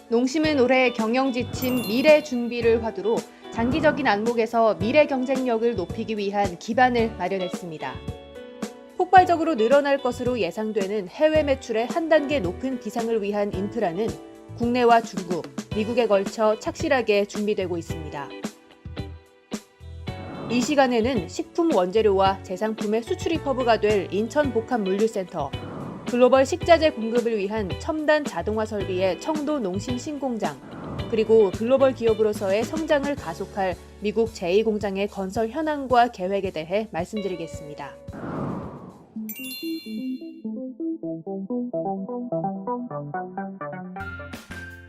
농심은 올해 경영 지침 미래 준비를 화두로 장기적인 안목에서 미래 경쟁력을 높이기 위한 기반을 마련했습니다. 폭발적으로 늘어날 것으로 예상되는 해외 매출의 한 단계 높은 기상을 위한 인프라는 국내와 중국, 미국에 걸쳐 착실하게 준비되고 있습니다. 이 시간에는 식품 원재료와 제상품의 수출입 허브가 될 인천 복합물류센터, 글로벌 식자재 공급을 위한 첨단 자동화 설비의 청도 농심 신공장, 그리고 글로벌 기업으로서의 성장을 가속할 미국 제2공장의 건설 현황과 계획에 대해 말씀드리겠습니다.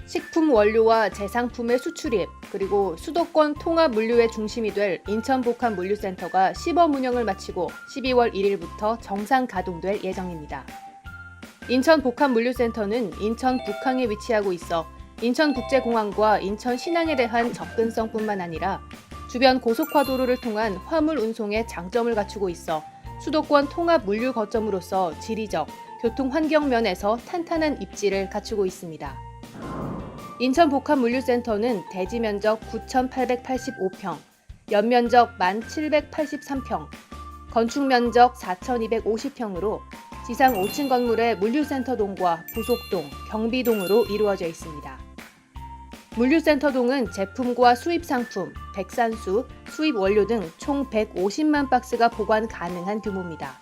식품 원료와 제상품의 수출입, 그리고 수도권 통합 물류의 중심이 될 인천 복합 물류센터가 시범 운영을 마치고 12월 1일부터 정상 가동될 예정입니다. 인천 복합 물류센터는 인천 북항에 위치하고 있어 인천국제공항과 인천 신항에 대한 접근성뿐만 아니라 주변 고속화도로를 통한 화물 운송에 장점을 갖추고 있어 수도권 통합 물류 거점으로서 지리적, 교통 환경 면에서 탄탄한 입지를 갖추고 있습니다. 인천 복합물류센터는 대지 면적 9,885평, 연면적 1,783평, 건축 면적 4,250평으로 지상 5층 건물의 물류센터동과 부속동, 경비동으로 이루어져 있습니다. 물류센터동은 제품과 수입 상품, 백산수, 수입 원료 등 총 150만 박스가 보관 가능한 규모입니다.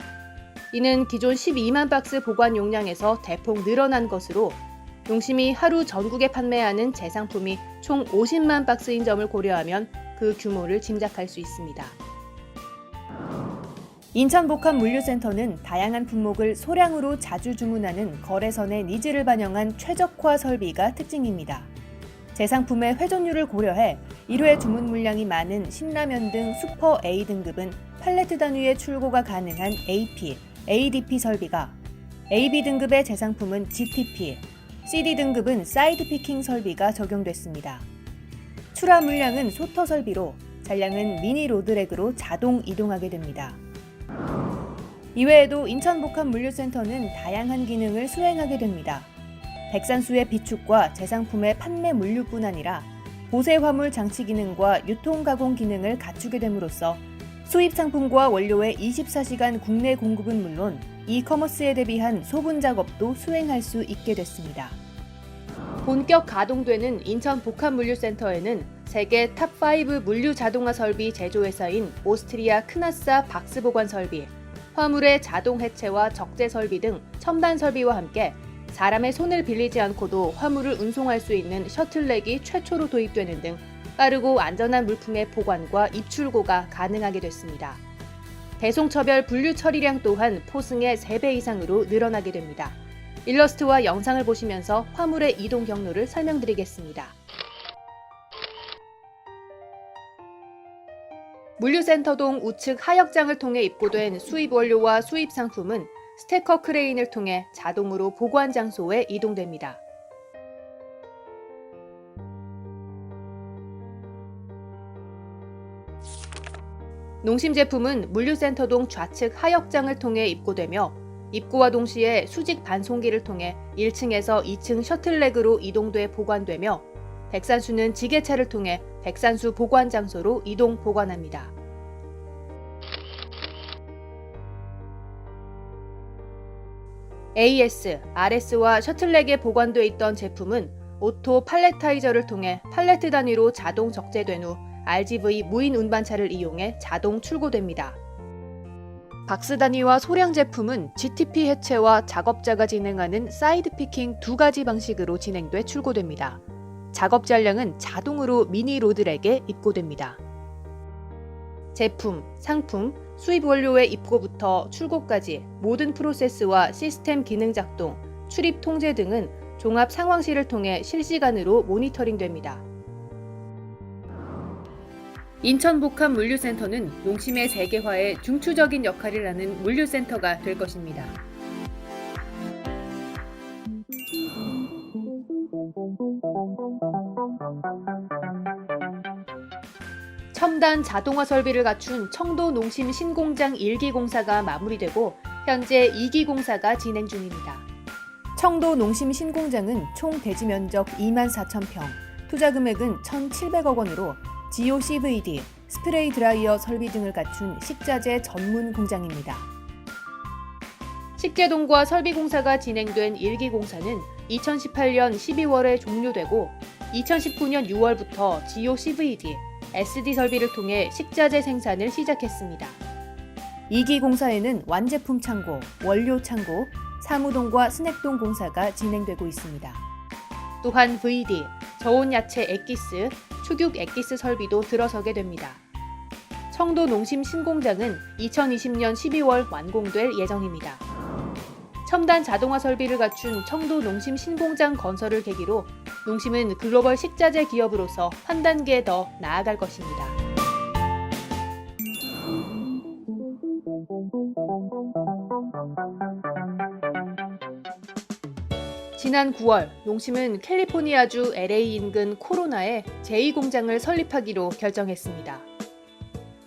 이는 기존 12만 박스 보관 용량에서 대폭 늘어난 것으로 농심이 하루 전국에 판매하는 제상품이 총 50만 박스인 점을 고려하면 그 규모를 짐작할 수 있습니다. 인천복합물류센터는 다양한 품목을 소량으로 자주 주문하는 거래선의 니즈를 반영한 최적화 설비가 특징입니다. 제상품의 회전율을 고려해 1회 주문 물량이 많은 신라면 등 슈퍼 A 등급은 팔레트 단위의 출고가 가능한 AP, ADP 설비가, AB 등급의 제상품은 GTP, CD 등급은 사이드 피킹 설비가 적용됐습니다. 출하 물량은 소터 설비로, 잔량은 미니 로드랙으로 자동 이동하게 됩니다. 이외에도 인천복합물류센터는 다양한 기능을 수행하게 됩니다. 백산수의 비축과 제상품의 판매 물류뿐 아니라 보세 화물 장치 기능과 유통 가공 기능을 갖추게 됨으로써 수입 상품과 원료의 24시간 국내 공급은 물론 이커머스에 대비한 소분 작업도 수행할 수 있게 됐습니다. 본격 가동되는 인천 복합물류센터에는 세계 탑5 물류 자동화 설비 제조회사인 오스트리아 크나사 박스 보관 설비, 화물의 자동 해체와 적재 설비 등 첨단 설비와 함께 사람의 손을 빌리지 않고도 화물을 운송할 수 있는 셔틀렉이 최초로 도입되는 등 빠르고 안전한 물품의 보관과 입출고가 가능하게 됐습니다. 배송처별 분류 처리량 또한 포승의 3배 이상으로 늘어나게 됩니다. 일러스트와 영상을 보시면서 화물의 이동 경로를 설명드리겠습니다. 물류센터동 우측 하역장을 통해 입고된 수입 원료와 수입 상품은 스태커 크레인을 통해 자동으로 보관 장소에 이동됩니다. 농심 제품은 물류센터동 좌측 하역장을 통해 입고되며 입고와 동시에 수직 반송기를 통해 1층에서 2층 셔틀렉으로 이동돼 보관되며 백산수는 지게차를 통해 백산수 보관 장소로 이동 보관합니다. AS, RS와 셔틀렉에 보관돼 있던 제품은 오토 팔레타이저를 통해 팔레트 단위로 자동 적재된 후 RGV 무인 운반차를 이용해 자동 출고됩니다. 박스 단위와 소량 제품은 GTP 해체와 작업자가 진행하는 사이드 피킹 2가지 방식으로 진행돼 출고됩니다. 작업 잔량은 자동으로 미니 로드랙에 입고됩니다. 제품, 상품, 수입 원료의 입고부터 출고까지 모든 프로세스와 시스템 기능 작동, 출입 통제 등은 종합 상황실을 통해 실시간으로 모니터링됩니다. 인천복합물류센터는 농심의 세계화에 중추적인 역할을 하는 물류센터가 될 것입니다. 첨단 자동화 설비를 갖춘 청도 농심 신공장 1기 공사가 마무리되고 현재 2기 공사가 진행 중입니다. 청도 농심 신공장은 총 대지 면적 2만 4천 평, 투자 금액은 1,700억 원으로 GOCVD, 스프레이 드라이어 설비 등을 갖춘 식자재 전문 공장입니다. 식재동과 설비 공사가 진행된 1기 공사는 2018년 12월에 종료되고 2019년 6월부터 GOCVD, SD 설비를 통해 식자재 생산을 시작했습니다. 2기 공사에는 완제품 창고, 원료 창고, 사무동과 스낵동 공사가 진행되고 있습니다. 또한 VD, 저온 야채 액기스, 축육 액기스 설비도 들어서게 됩니다. 청도 농심 신공장은 2020년 12월 완공될 예정입니다. 첨단 자동화 설비를 갖춘 청도 농심 신공장 건설을 계기로 농심은 글로벌 식자재 기업으로서 한 단계 더 나아갈 것입니다. 지난 9월, 농심은 캘리포니아주 LA 인근 코로나에 제2공장을 설립하기로 결정했습니다.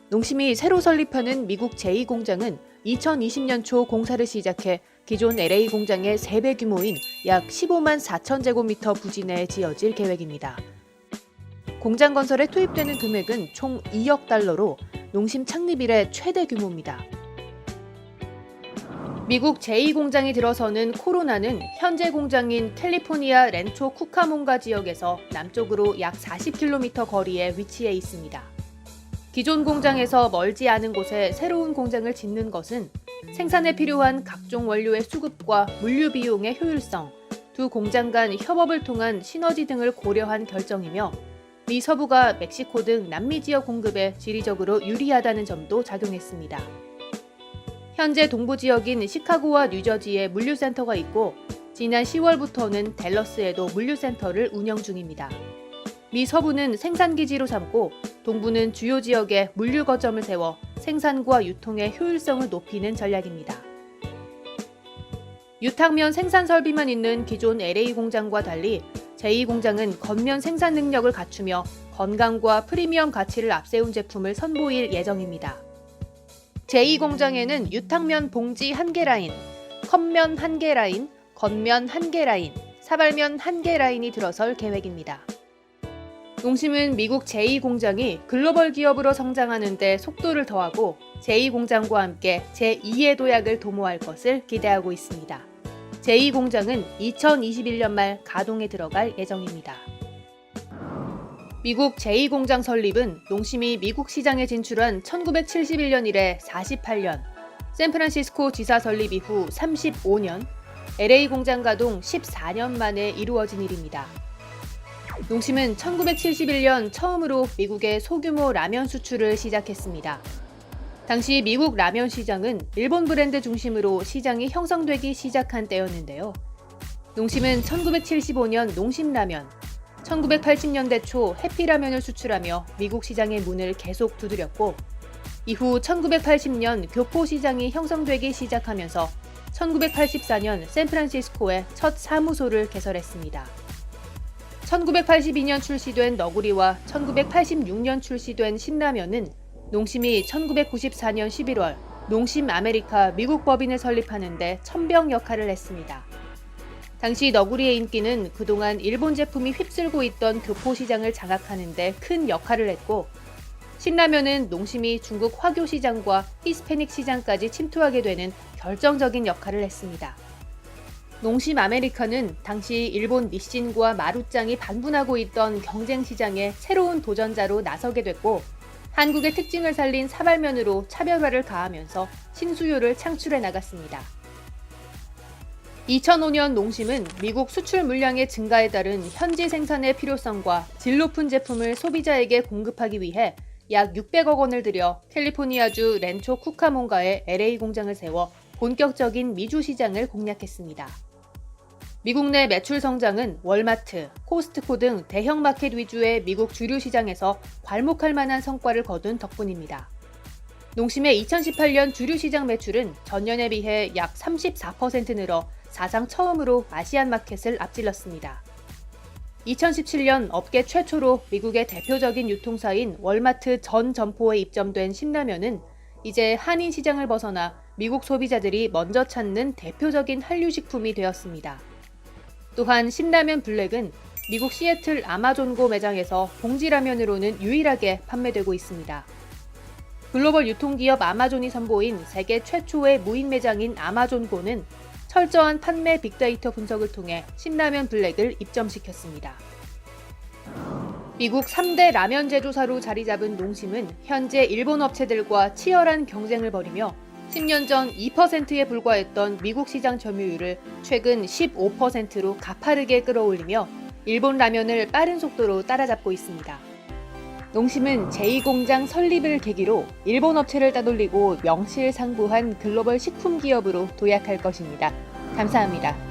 농심이 새로 설립하는 미국 제2공장은 2020년 초 공사를 시작해 기존 LA 공장의 3배 규모인 약 15만 4천 제곱미터 부지 내에 지어질 계획입니다. 공장 건설에 투입되는 금액은 총 2억 달러로 농심 창립 이래 최대 규모입니다. 미국 제2공장이 들어서는 코로나는 현재 공장인 캘리포니아 렌초 쿠카몬가 지역에서 남쪽으로 약 40km 거리에 위치해 있습니다. 기존 공장에서 멀지 않은 곳에 새로운 공장을 짓는 것은 생산에 필요한 각종 원료의 수급과 물류 비용의 효율성, 두 공장 간 협업을 통한 시너지 등을 고려한 결정이며 미 서부가 멕시코 등 남미 지역 공급에 지리적으로 유리하다는 점도 작용했습니다. 현재 동부 지역인 시카고와 뉴저지에 물류센터가 있고 지난 10월부터는 댈러스에도 물류센터를 운영 중입니다. 미 서부는 생산기지로 삼고 동부는 주요 지역에 물류 거점을 세워 생산과 유통의 효율성을 높이는 전략입니다. 유탁면 생산 설비만 있는 기존 LA 공장과 달리 제2공장은 겉면 생산 능력을 갖추며 건강과 프리미엄 가치를 앞세운 제품을 선보일 예정입니다. 제2공장에는 유탁면 봉지 1개 라인, 컵면 1개 라인, 겉면 1개 라인, 사발면 1개 라인이 들어설 계획입니다. 농심은 미국 제2공장이 글로벌 기업으로 성장하는 데 속도를 더하고 제2공장과 함께 제2의 도약을 도모할 것을 기대하고 있습니다. 제2공장은 2021년 말 가동에 들어갈 예정입니다. 미국 제2공장 설립은 농심이 미국 시장에 진출한 1971년 이래 48년, 샌프란시스코 지사 설립 이후 35년, LA 공장 가동 14년 만에 이루어진 일입니다. 농심은 1971년 처음으로 미국의 소규모 라면 수출을 시작했습니다. 당시 미국 라면 시장은 일본 브랜드 중심으로 시장이 형성되기 시작한 때였는데요. 농심은 1975년 농심라면, 1980년대 초 해피라면을 수출하며 미국 시장의 문을 계속 두드렸고 이후 1980년 교포 시장이 형성되기 시작하면서 1984년 샌프란시스코에 첫 사무소를 개설했습니다. 1982년 출시된 너구리와 1986년 출시된 신라면은 농심이 1994년 11월 농심 아메리카 미국 법인을 설립하는 데 천병 역할을 했습니다. 당시 너구리의 인기는 그동안 일본 제품이 휩쓸고 있던 교포 시장을 장악하는 데 큰 역할을 했고 신라면은 농심이 중국 화교 시장과 히스패닉 시장까지 침투하게 되는 결정적인 역할을 했습니다. 농심 아메리카는 당시 일본 니신과 마루짱이 반분하고 있던 경쟁 시장에 새로운 도전자로 나서게 됐고 한국의 특징을 살린 사발면으로 차별화를 가하면서 신수요를 창출해 나갔습니다. 2005년 농심은 미국 수출 물량의 증가에 따른 현지 생산의 필요성과 질 높은 제품을 소비자에게 공급하기 위해 약 600억 원을 들여 캘리포니아주 렌초 쿠카몬가에 LA 공장을 세워 본격적인 미주 시장을 공략했습니다. 미국 내 매출 성장은 월마트, 코스트코 등 대형 마켓 위주의 미국 주류 시장에서 괄목할 만한 성과를 거둔 덕분입니다. 농심의 2018년 주류 시장 매출은 전년에 비해 약 34% 늘어 사상 처음으로 아시안 마켓을 앞질렀습니다. 2017년 업계 최초로 미국의 대표적인 유통사인 월마트 전 점포에 입점된 신라면은 이제 한인 시장을 벗어나 미국 소비자들이 먼저 찾는 대표적인 한류식품이 되었습니다. 또한 신라면 블랙은 미국 시애틀 아마존고 매장에서 봉지라면으로는 유일하게 판매되고 있습니다. 글로벌 유통기업 아마존이 선보인 세계 최초의 무인 매장인 아마존고는 철저한 판매 빅데이터 분석을 통해 신라면 블랙을 입점시켰습니다. 미국 3대 라면 제조사로 자리 잡은 농심은 현재 일본 업체들과 치열한 경쟁을 벌이며 10년 전 2%에 불과했던 미국 시장 점유율을 최근 15%로 가파르게 끌어올리며 일본 라면을 빠른 속도로 따라잡고 있습니다. 농심은 제2공장 설립을 계기로 일본 업체를 따돌리고 명실상부한 글로벌 식품 기업으로 도약할 것입니다. 감사합니다.